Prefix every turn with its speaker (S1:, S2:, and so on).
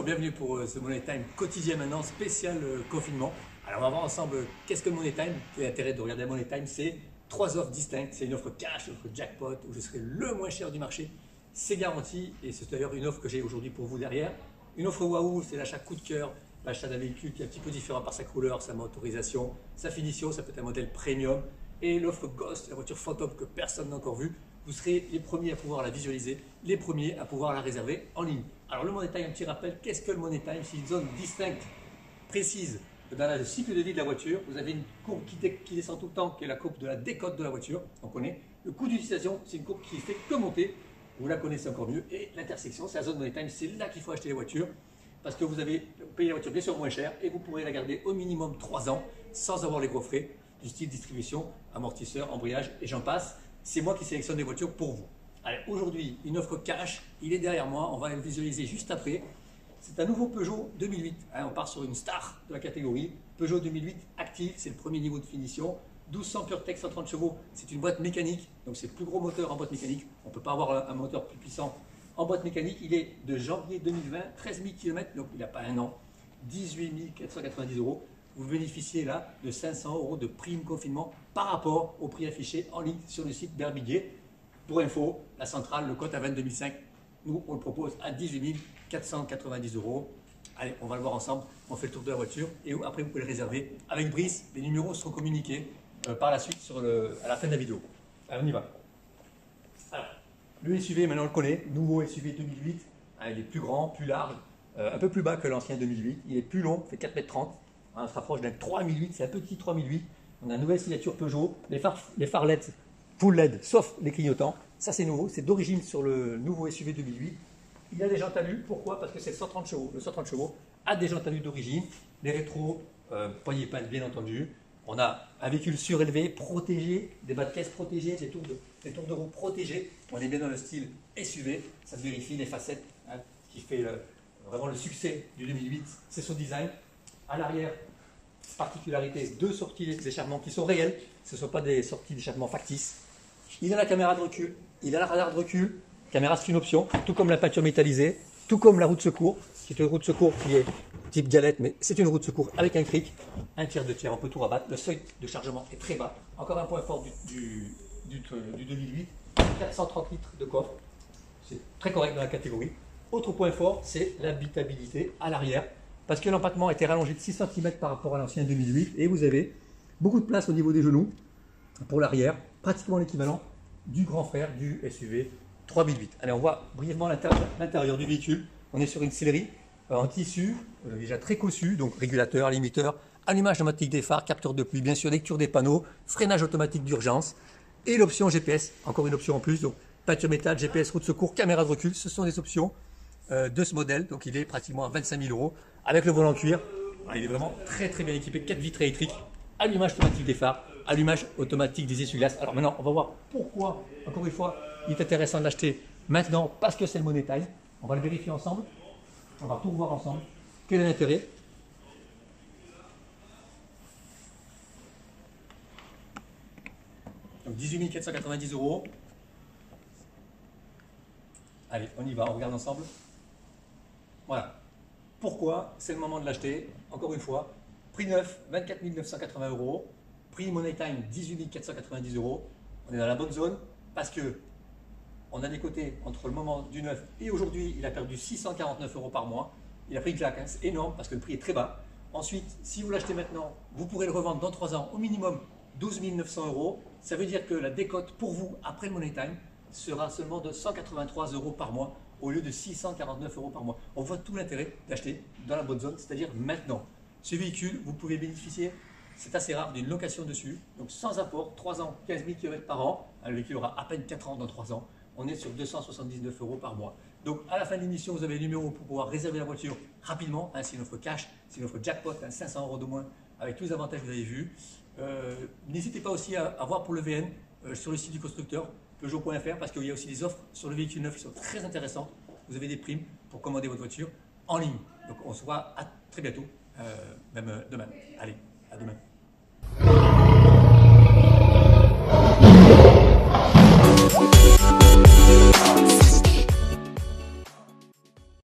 S1: bienvenue pour ce Money Time quotidien maintenant, spécial confinement. Alors on va voir ensemble qu'est-ce que le Money Time. L'intérêt de regarder le Money Time, c'est 3 offres distinctes. C'est une offre cash, une offre jackpot, où je serai le moins cher du marché. C'est garanti et c'est d'ailleurs une offre que j'ai aujourd'hui pour vous derrière. Une offre waouh, c'est l'achat coup de cœur, l'achat d'un véhicule qui est un petit peu différent par sa couleur, sa motorisation, sa finition, ça peut être un modèle premium. Et l'offre Ghost, la voiture fantôme que personne n'a encore vue. Vous serez les premiers à pouvoir la visualiser, les premiers à pouvoir la réserver en ligne. Alors le Money Time, un petit rappel, qu'est-ce que le Money Time? C'est une zone distincte, précise dans le cycle de vie de la voiture. Vous avez une courbe qui descend tout le temps, qui est la courbe de la décote de la voiture, on connaît. Le coût d'utilisation, c'est une courbe qui fait que monter, vous la connaissez encore mieux. Et l'intersection, c'est la zone Money Time, c'est là qu'il faut acheter les voitures, parce que vous payez la voiture bien sûr moins cher et vous pourrez la garder au minimum 3 ans sans avoir les gros frais du style distribution, amortisseur, embrayage et j'en passe. C'est moi qui sélectionne les voitures pour vous. Allez, aujourd'hui, une offre cash, il est derrière moi, on va le visualiser juste après. C'est un nouveau Peugeot 2008, on part sur une star de la catégorie. Peugeot 2008 active, c'est le premier niveau de finition. 1200 PureTech 130 chevaux, c'est une boîte mécanique, donc c'est le plus gros moteur en boîte mécanique. On ne peut pas avoir un moteur plus puissant en boîte mécanique. Il est de janvier 2020, 13 000 km, donc il n'a pas un an, 18 490 €. Vous bénéficiez là de 500 € de prime confinement par rapport au prix affiché en ligne sur le site Berbiguier. Pour info, la centrale, le cote à 22 500, nous on le propose à 18 490 €. Allez, on va le voir ensemble, on fait le tour de la voiture et après vous pouvez le réserver avec Brice. Les numéros seront communiqués par la suite à la fin de la vidéo. Allez, on y va. Alors, le SUV, maintenant on le connaît, nouveau SUV 2008, il est plus grand, plus large, un peu plus bas que l'ancien 2008, il est plus long, il fait 4,30 m. On se rapproche d'un 3008, c'est un petit 3008. On a une nouvelle signature Peugeot, les phares LED, full LED, sauf les clignotants. Ça c'est nouveau, c'est d'origine sur le nouveau SUV 2008. Il a des jantes alu, pourquoi? Parce que c'est le 130 chevaux. Le 130 chevaux a des jantes alu d'origine, les rétros, poignées pales bien entendu. On a un véhicule surélevé, protégé, des bas de caisse protégés, des tours de roue protégés. On est bien dans le style SUV, ça se vérifie, les facettes, ce qui fait vraiment le succès du 2008, c'est son design. À l'arrière, particularité, 2 sorties d'échappement qui sont réelles, ce ne sont pas des sorties d'échappement factices. Il a la caméra de recul, il a la radar de recul, caméra c'est une option, tout comme la peinture métallisée, tout comme la roue de secours, qui est une roue de secours qui est type galette, mais c'est une roue de secours avec un cric, un tiers, 2 tiers, on peut tout rabattre, le seuil de chargement est très bas, encore un point fort du 2008, 430 litres de coffre, c'est très correct dans la catégorie. Autre point fort, c'est l'habitabilité à l'arrière, parce que l'empattement a été rallongé de 6 cm par rapport à l'ancien 2008 et vous avez beaucoup de place au niveau des genoux pour l'arrière, pratiquement l'équivalent du grand frère du SUV 3008. Allez, on voit brièvement l'intérieur du véhicule. On est sur une sellerie en tissu, déjà très cossu, donc régulateur, limiteur, allumage automatique des phares, capteur de pluie, bien sûr, lecture des panneaux, freinage automatique d'urgence et l'option GPS, encore une option en plus, donc peinture métal, GPS, roue de secours, caméra de recul, ce sont des options de ce modèle, donc il est pratiquement à 25 000 € avec le volant cuir. Il est vraiment très bien équipé, 4 vitres électriques, allumage automatique des phares, allumage automatique des essuie-glaces. Alors maintenant on va voir pourquoi, encore une fois, il est intéressant de l'acheter maintenant, parce que c'est le Money Time. On va le vérifier ensemble, on va tout revoir ensemble. Quel est l'intérêt? Donc 18 490 €. Allez, on y va, on regarde ensemble. Voilà. Pourquoi c'est le moment de l'acheter? Encore une fois, prix neuf, 24 980 €. Prix Money Time, 18 490 €. On est dans la bonne zone parce que on a des côtés entre le moment du neuf et aujourd'hui, il a perdu 649 € par mois. Il a pris une claque, c'est énorme parce que le prix est très bas. Ensuite, si vous l'achetez maintenant, vous pourrez le revendre dans 3 ans au minimum 12 900 €. Ça veut dire que la décote pour vous après le Money Time sera seulement de 183 € par mois au lieu de 649 € par mois. On voit tout l'intérêt d'acheter dans la bonne zone, c'est-à-dire maintenant. Ce véhicule, vous pouvez bénéficier, c'est assez rare, d'une location dessus, donc sans apport, 3 ans, 15 000 km par an. Le véhicule aura à peine 4 ans dans 3 ans. On est sur 279 € par mois. Donc à la fin de l'émission, vous avez le numéro pour pouvoir réserver la voiture rapidement. C'est une offre cash, c'est une offre jackpot, 500 € de moins avec tous les avantages que vous avez vus. N'hésitez pas aussi à voir pour le VN sur le site du constructeur, Peugeot.fr, parce qu'il y a aussi des offres sur le véhicule neuf qui sont très intéressantes. Vous avez des primes pour commander votre voiture en ligne. Donc on se voit à très bientôt, même demain. Allez, à demain.